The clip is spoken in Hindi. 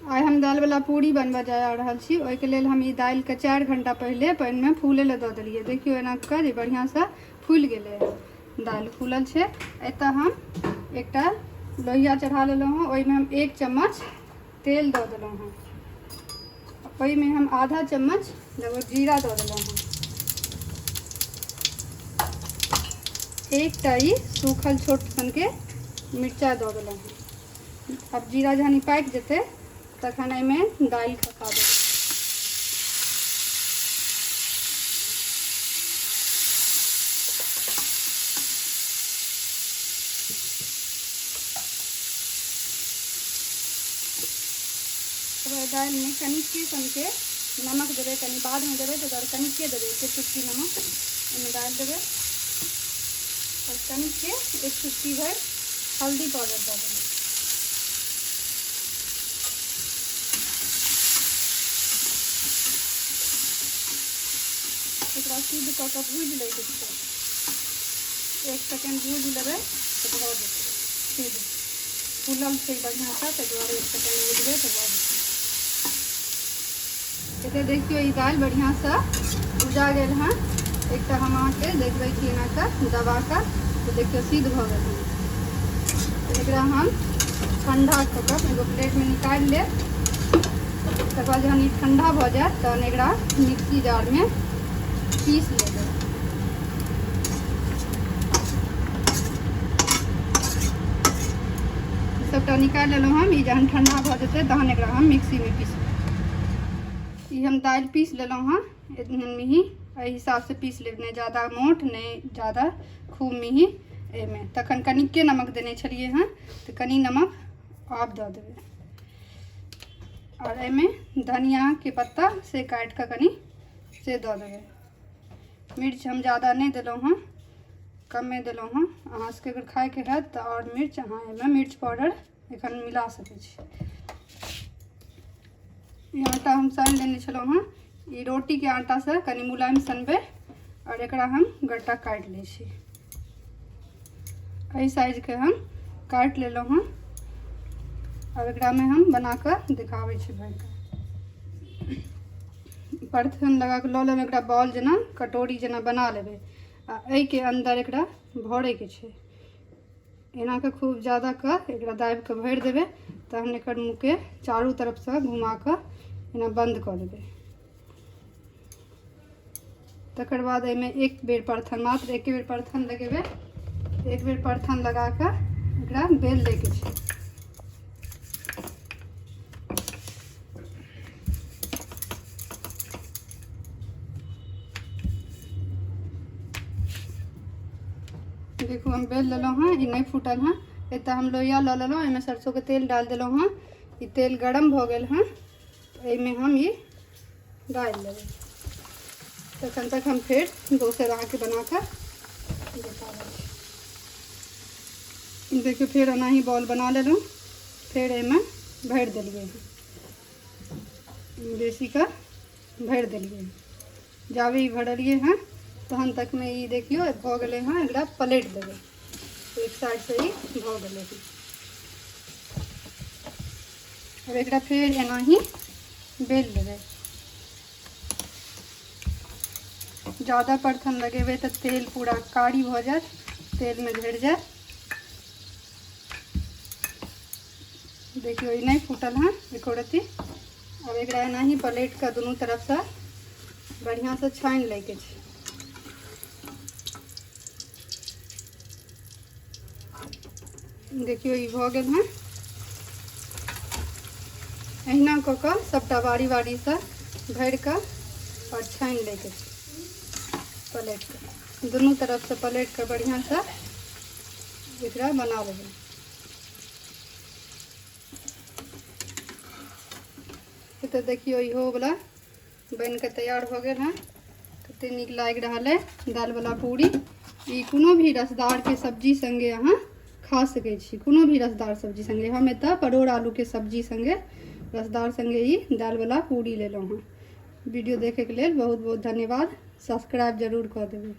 आइ हम दाल वाला पूरी बनबा जा रहल छी। ओहिके लेल हम ई दालि के 4 घंटा पहले पानि में फूले ले दऽ देलिए। देखियो एना कऽ जे बढ़िया से फूल गेलै। दालि फूलल छै। एतऽ हम एकटा लोहिया चढ़ा लेलहुँ हँ। ओहिमे हम 1 चम्मच तेल दऽ देलहुँ हँ। ओहिमे हम आधा चम्मच लगभग जीरा दऽ देलहुँ हँ। एकटा ई सूखल छोट सनके मिर्चा दऽ देलहुँ हँ। अब जीरा जहन पाकि जेतै तखन एहिमे दालि खसा देबै। दालि में कनिके सनके नमक देबै। कनि बाद में देबै तो कनिके देबै। 1 चुटकी नमक एहिमे डालि देबै और कनिके 1 चुटकी भर हल्दी पाउडर दऽ देबै। एकरा शुद्ध कऽ कऽ भूजि लैके छै। 1 सेकेंड भूजि लेबै तऽ भऽ जेतै। शुद्ध फूलल छै बढ़िआँ सँ, ताहि दुआरे 1 सेकेंड भूजबै तऽ भऽ जेतै। एते देखियो ई दालि बढ़िया से भुजा गेल हँ। एक हम अहाँके देखबै छी एना कऽ दबा कऽ, तो देखियो सिद्ध भऽ गेल हँ। एकरा हम ठंडा कऽ कऽ एगो प्लेट में निकालि लेब। तकर बाद जहन ई ठंडा भऽ जायत तहन एकरा मिक्सी जार में पीस लेबै। सबटा निकालि लेलहुँ हम। ई जहन ठंडा भऽ जेतै तहन एकरा हम मिक्सी में पीसबै। ई हम दालि पीस लेलहुँ हँ। मिही एहि हिसाब से पीस लेब, नहीं ज़्यादा मोट नहीं ज़्यादा खूब मिही। एहिमे तखन कनिके नमक देने छलिए हँ, तो कनि नमक आब दऽ देबै। और एहिमे धनिया के पत्ता से काटि कऽ कनि से दऽ देबै। मिर्च हम ज़्यादा नहीं देलहुँ हँ, कमे देलहुँ हँ। अहाँ सबके अगर खायके हैत तऽ और मिर्च अहाँ एहिमे मिर्च पाउडर एखन मिला सकै छी। ई आटा हम सानि लेने छलहुँ हँ। ई रोटी के आटा से कनि मुलायम सनबै और एकरा हम गट्टा काटि लै छी। एहि साइज के हम काटि लेलहुँ हँ। अब एकरा में हम बना कऽ दिखाबै छी भरि कऽ। परथन लगा कऽ लऽ लेबै। एकरा बॉल जेना कटोरी जेना बना लेबै आ एहि के अंदर एकरा भरै के छै। एना कऽ खूब ज़्यादा कऽ एकरा दाबि कऽ भरि देबै। तहन एकर मुँह के चारू तरफ से घुमा कऽ एना बंद कऽ देबै। तकर बाद एहिमे 1 बेर परथन, मात्र 1 बेर परथन लगेबै। 1 बेर परथन लगा कऽ एकरा बेल दै के छै। देखू हम बेल लेलहुँ हँ। ई नहीं फूटल हँ। एतऽ हम लोहिया लऽ लेलहुँ। एहिमे सरसों के तेल डालि देलहुँ हँ। ई तेल गरम भऽ गेल हँ। एहिमे हम ई डालि लेबै। तखन तक हम फिर दोसर अहाँके बना कऽ देखाबै छी। देखियो फिर एनाही बॉल बना लेलहुँ। फिर एहिमे भरि देलिए हँ। बेसी कऽ भरि देलिए। जाबे ई भरलिए हँ तहन तक में ई देखियो भऽ गेलै हँ। एकरा पलटि देबै। एक साइड से ही भऽ गेलै हँ। अब एकरा फिर एनाही बेल लेबै। ज़्यादा परथन लगेबै तऽ तेल पूरा कारी भऽ जायत, तेल में झड़ि जायत। देखियो ई नहीं फूटल हँ एको रत्ती। अब एकरा एनाही पलटि कऽ दुनू तरफ से बढ़िया से छानि लै के छै। देखियो ई भऽ गेल हँ। अहिना कऽ कऽ सबटा बारी बारी से भरि कऽ और छानि लै के छै। पलटि कऽ दुनू तरफ से पलटि कऽ बढ़िया से एकरा बना लेबै। तो देखियो इहो वाला बन के तैयार हो गेल हँ। कते नीक लागि रहल है दाल वाला पूरी। ई कोनो भी रसदार के सब्जी संगे अहाँ खा सकै छी। कोनो भी रसदार सब्जी संगे। हम एतऽ परोड़ आलू के सब्जी संगे रसदार संगे ई दाल वाला पूरी लेलहुँ हँ। वीडियो देखे के लेल बहुत बहुत धन्यवाद। सब्सक्राइब जरूर कऽ देबै।